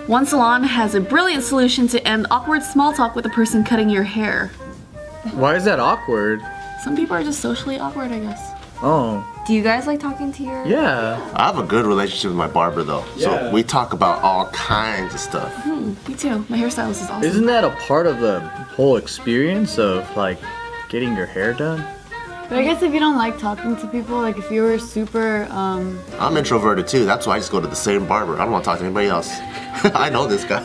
One salon has a brilliant solution to end awkward small talk with the person cutting your hair. Why is that awkward? Some people are just socially awkward, I guess. Oh. Do you guys like talking to your... Yeah. I have a good relationship with my barber though. So we talk about all kinds of stuff. Me too. My hairstylist is awesome. Isn't that a part of the whole experience of like getting your hair done? But I guess if you don't like talking to people, like if you were super, I'm introverted too. That's why I just go to the same barber. I don't want to talk to anybody else. I know this guy.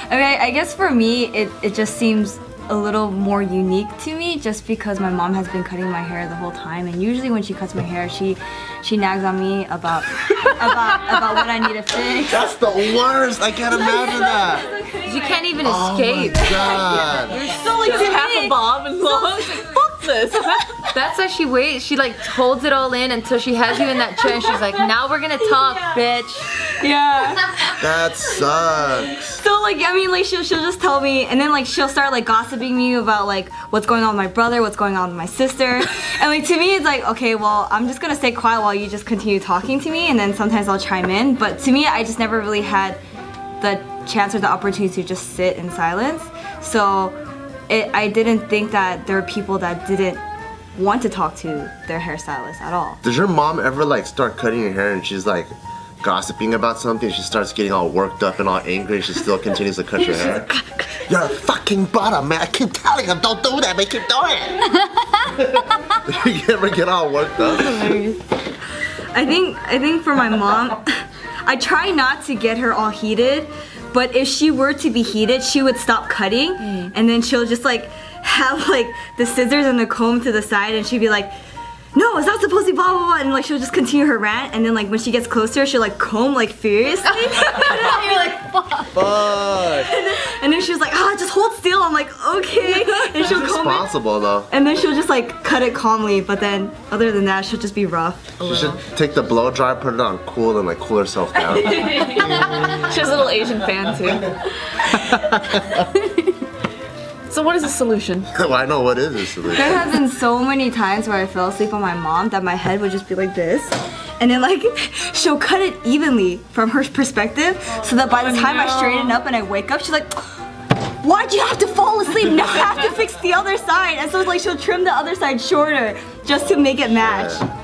Okay, I guess for me, it just seems a little more unique to me just because my mom has been cutting my hair the whole time, and usually when she cuts my hair, she nags on me about what I need to fix. That's the worst. I can't imagine that. You can't even escape. Oh my God. You're so like half a bob and long. Fuck this. That's why she waits. She like holds it all in until she has you in that chair and she's like, now we're gonna talk, bitch. Yeah. That sucks. So like, I mean, like she'll just tell me, and then like she'll start like gossiping me about like what's going on with my brother, what's going on with my sister, and like to me it's like, okay, well I'm just gonna stay quiet while you just continue talking to me, and then sometimes I'll chime in. But to me, I just never really had the chance or the opportunity to just sit in silence. So I didn't think that there were people that didn't want to talk to their hairstylist at all. Does your mom ever like start cutting your hair and she's like gossiping about something? She starts getting all worked up and all angry. She still continues to cut your hair. You're a fucking bottom, man. I keep telling him don't do that, but keep doing it. You ever get all worked up? I think for my mom, I try not to get her all heated, but if she were to be heated, she would stop cutting, and then she'll just like have like the scissors and the comb to the side, and she'd be like, no, it's not supposed to be blah blah blah, and like she'll just continue her rant, and then like when she gets closer, she'll like comb like furiously. You're like, fuck. And then she was like, just hold still. I'm like, okay. And she'll comb responsible though. and then she'll just like cut it calmly, but then other than that, she'll just be rough. She should take the blow dry, put it on cool, and like cool herself down. She's a little Asian fan too. So what is the solution? Well, I know what is the solution. There have been so many times where I fell asleep on my mom that my head would just be like this, and then like she'll cut it evenly from her perspective, so that by the time I straighten up and I wake up, she's like, why'd you have to fall asleep? Now I have to fix the other side. And so it's like she'll trim the other side shorter just to make it match. Yeah.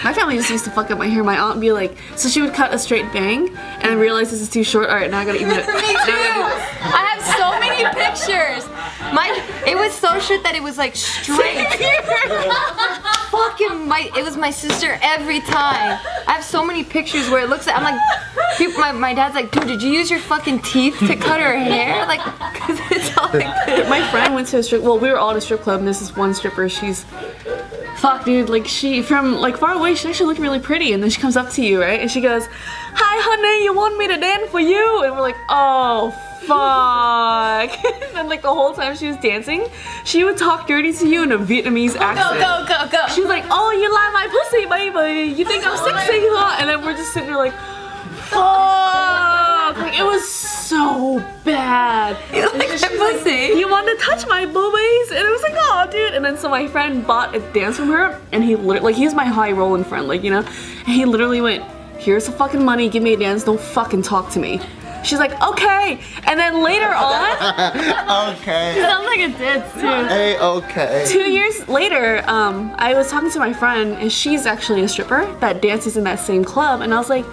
My family just used to fuck up my hair. My aunt would be like, so she would cut a straight bang and then realize this is too short. All right, now I gotta even it. Me too. I have so many pictures. It was so short that it was like straight. It was my sister every time. I have so many pictures where it looks like, I'm like, my dad's like, dude, did you use your fucking teeth to cut her hair? Like, cause it's all like this. My friend went to a strip, well, we were all at a strip club, and this is one stripper, she's, fuck dude, like she, from like far away, she actually looked really pretty, and then she comes up to you, right, and she goes, hi honey, you want me to dance for you? And we're like, oh fuck. And then like the whole time she was dancing, she would talk dirty to you in a Vietnamese accent. Go. She was like, oh, you like my pussy, baby, you think I'm sexy, huh? And then we're just sitting there like, fuck. Like, it was so bad. You like my pussy? You want to touch my boobies? And it was like, oh, dude. And then so my friend bought a dance from her, and he literally, like, he's my high rolling friend, like, you know? And he literally went, here's the fucking money, give me a dance, don't fucking talk to me. She's like, okay. And then later on, Okay. sounds like a dance too. Hey, okay. 2 years later, I was talking to my friend, and she's actually a stripper that dances in that same club, and I was like,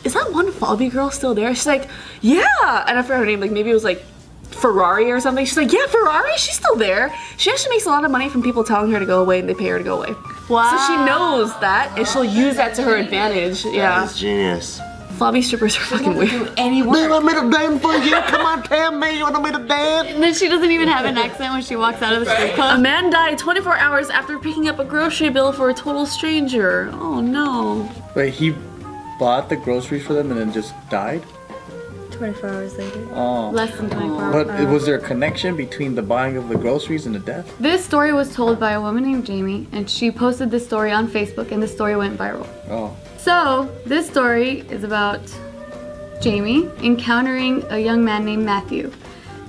is that one Fobby girl still there? She's like, yeah. And I forgot her name, like maybe it was like Ferrari or something. She's like, yeah, Ferrari, she's still there. She actually makes a lot of money from people telling her to go away, and they pay her to go away. Wow. So she knows that, and she'll use that to her advantage. Yeah. That's genius. Fobby strippers are fucking weird. You want me to dance for you? Come on, tell me you want me to dance? And then she doesn't even have an accent when she walks out of the strip A club. man died 24 hours after picking up a grocery bill for a total stranger. Oh no. Wait, he bought the groceries for them and then just died? 24 hours later. Oh. Less than 24 hours. But was there a connection between the buying of the groceries and the death? This story was told by a woman named Jamie, and she posted this story on Facebook, and the story went viral. Oh. So, this story is about Jamie encountering a young man named Matthew.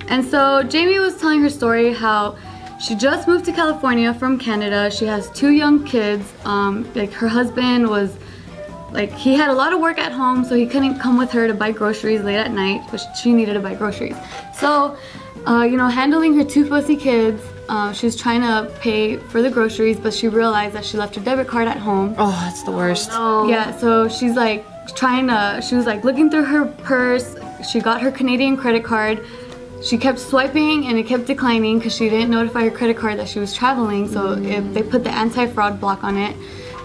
And so, Jamie was telling her story how she just moved to California from Canada. She has 2 young kids. Like her husband was like he had a lot of work at home, so he couldn't come with her to buy groceries late at night, but she needed to buy groceries. So, handling her 2 fussy kids, she was trying to pay for the groceries, but she realized that she left her debit card at home. Oh, that's the worst. Yeah, so she's like she was like looking through her purse. She got her Canadian credit card. She kept swiping and it kept declining because she didn't notify her credit card that she was traveling, so they put the anti-fraud block on it.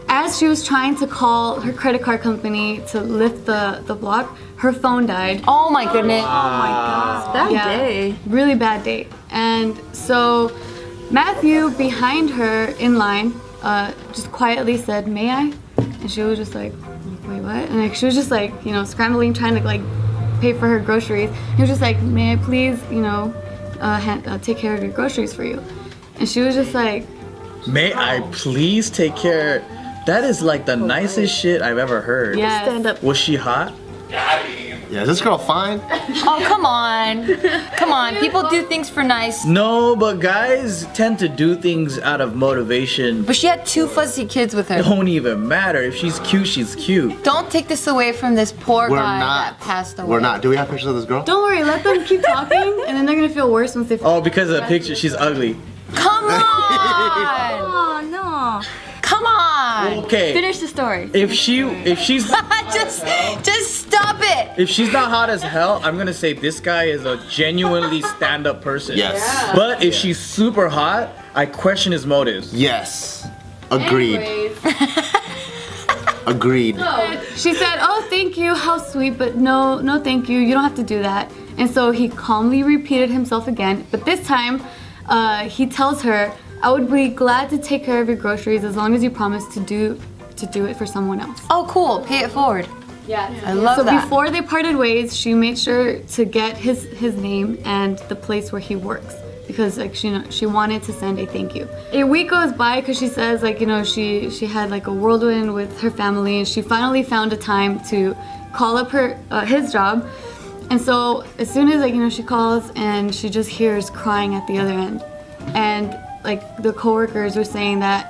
As she was trying to call her credit card company to lift the block, her phone died. Oh my goodness. Bad day. Really bad day. And so Matthew, behind her in line, just quietly said, "May I?" And she was just like, "Wait, what?" And like she was just like, scrambling, trying to like pay for her groceries. He was just like, "May I please, take care of your groceries for you?" And she was just like, May I please take care? That is like the nicest shit I've ever heard. "Yes." Stand up. Was she hot? Yeah, is this girl fine? Oh, come on. Come on. People do things for nice. No, but guys tend to do things out of motivation. But she had 2 fuzzy kids with her. Don't even matter. If she's cute, she's cute. Don't take this away from this poor We're guy not. that passed away. We're not. Do we have pictures of this girl? Don't worry, let them keep talking, and then they're gonna feel worse once they. Oh, because of the picture, she's ugly. Come on. Oh no. Come on. Okay. Finish the story. If she's just stop it. if she's not hot as hell, I'm gonna say this guy is a genuinely stand-up person. Yes. But if she's super hot, I question his motives. Yes. Agreed. Agreed. She said, "Oh, thank you, how sweet, but no, thank you. You don't have to do that." And so he calmly repeated himself again, but this time, he tells her, "I would be glad to take care of your groceries as long as you promise to do it for someone else." Oh, cool. Pay it forward. Yeah. I love so that. before they parted ways, she made sure to get his name and the place where he works because like she wanted to send a thank you. A week goes by because she says like she had like a whirlwind with her family and she finally found a time to call up his job. And so as soon as she calls and she just hears crying at the other end, and like the coworkers were saying that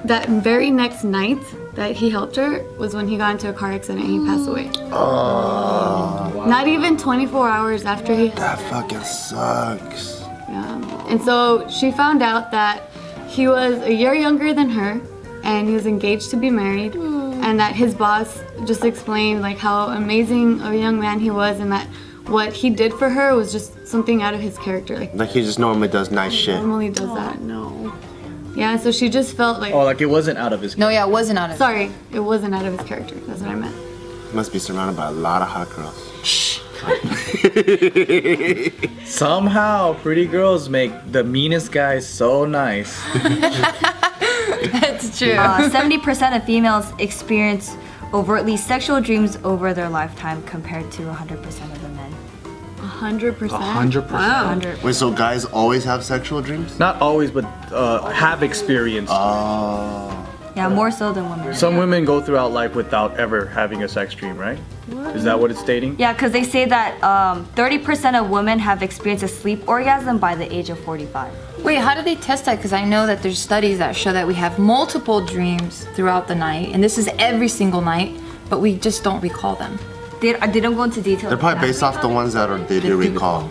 very next night that he helped her was when he got into a car accident and he passed away. Oh. Not even 24 hours after he. That fucking sucks. Yeah. And so she found out that he was a year younger than her and he was engaged to be married, and that his boss just explained like how amazing of a young man he was and that what he did for her was just something out of his character. Like he just normally does nice shit. Normally does that. No. Yeah, so she just felt like. Oh, like it wasn't out of his. No, yeah, it wasn't on it. Sorry, it wasn't out of his character. That's what I meant. Must be surrounded by a lot of hot girls. Somehow, pretty girls make the meanest guys so nice. That's true. 70% of females experience overtly sexual dreams over their lifetime compared to 100% of the men. 100%. 100%. Wow. 100. Wait, so guys always have sexual dreams? Not always, but have experienced. Yeah, more so than women. Some women go throughout life without ever having a sex dream, right? Is that what it's stating? Yeah, because they say that 30% of women have experienced a sleep orgasm by the age of 45. Wait, how do they test that? Because I know that there's studies that show that we have multiple dreams throughout the night, and this is every single night, but we just don't recall them. They don't go into detail. They're probably based off the ones that they do recall.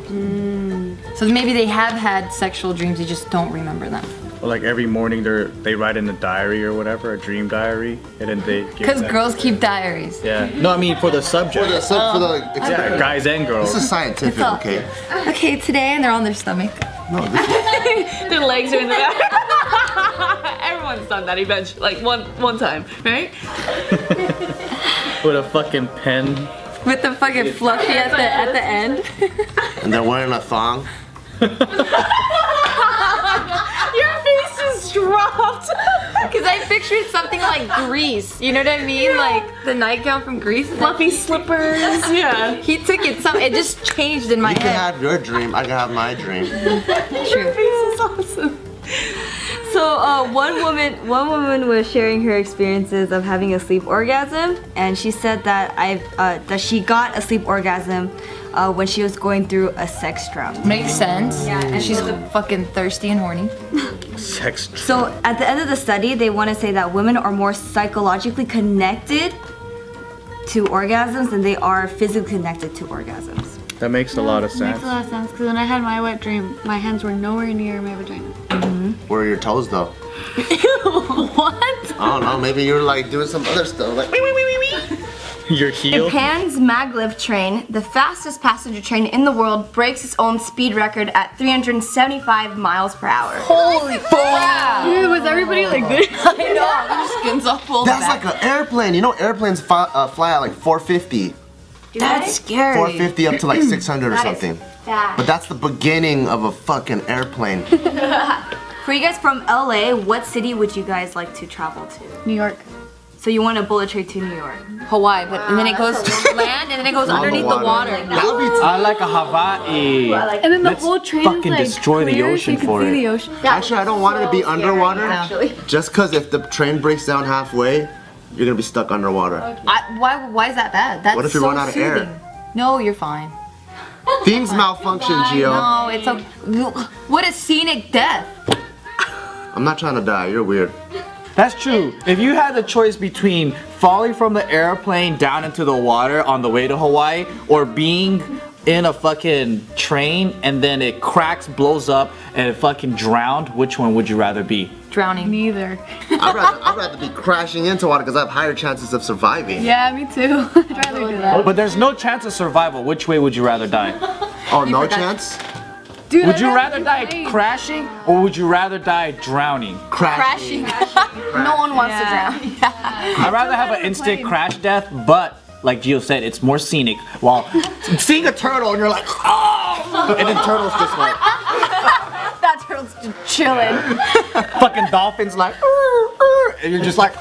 So maybe they have had sexual dreams, they just don't remember them. Or like every morning they write in a diary or whatever, a dream diary, and then they give Because that- girls keep diaries. Yeah. No, I mean for the subject. For the Yeah, experiment. guys and girls. This is scientific, okay? Okay, today, and they're on their stomach. No, this is, Their legs are in the back. Everyone's done that eventually, like one time, right? With a fucking pen. With the fucking fluffy at the end. and they're wearing a thong. Your face just dropped. Because I pictured something like Grease. You know what I mean? Like the nightgown from Grease. Fluffy slippers. Yeah. He took it. It just changed in my You can head. have your dream, I can have my dream. True. This is awesome. So one woman was sharing her experiences of having a sleep orgasm, and she said that that she got a sleep orgasm when she was going through a sex drought. Makes sense. Yeah, and She's so fucking thirsty and horny. Sex. So at the end of the study, they want to say that women are more psychologically connected to orgasms than they are physically connected to orgasms. That makes a lot of Makes sense. a lot of sense because when I had my wet dream, my hands were nowhere near my vagina. Where are your toes though? What? I don't know. Maybe you're like doing some other stuff. Like Your heel. Japan's maglev train, the fastest passenger train in the world, breaks its own speed record at 375 miles per hour. Holy crap! Dude, was everybody like this? I know. Their skin's all full. that's like an airplane. You know, airplanes fly at like 450. That's scary. 450 up to like 600 or That is something. fast. But that's the beginning of a fucking airplane. For you guys from LA, what city would you guys like to travel to? New York. So you want a bullet train to New York? Hawaii, but and then it goes to land, and then it goes underneath the water. That would be I like a Hawaii. And then the Let's whole train fucking is like destroy the clear, so ocean you can for see it. the ocean. Actually, I don't want it to be underwater. Actually. Just because if the train breaks down halfway, you're gonna be stuck underwater. Why is that bad? That's What if you so run out of air? soothing. No, you're fine. Things malfunction, Gio. No, it's a what a scenic death. I'm not trying to die. You're weird. That's true. If you had the choice between falling from the airplane down into the water on the way to Hawaii or being in a fucking train and then it cracks, blows up, and it fucking drowned, which one would you rather be? Drowning. Neither. I'd rather be crashing into water because I have higher chances of surviving. Yeah, me too. I'd rather do that. But there's no chance of survival. Which way would you rather die? Oh, no chance? Dude, Would I'd you rather die plane. crashing or would you rather die drowning? Crashing. No one wants to drown. I'd rather have an instant crash death, but like Gio said, it's more scenic. While seeing a turtle and you're like, oh, and then turtles just like, That turtle's just chilling. fucking dolphins like, and you're just like,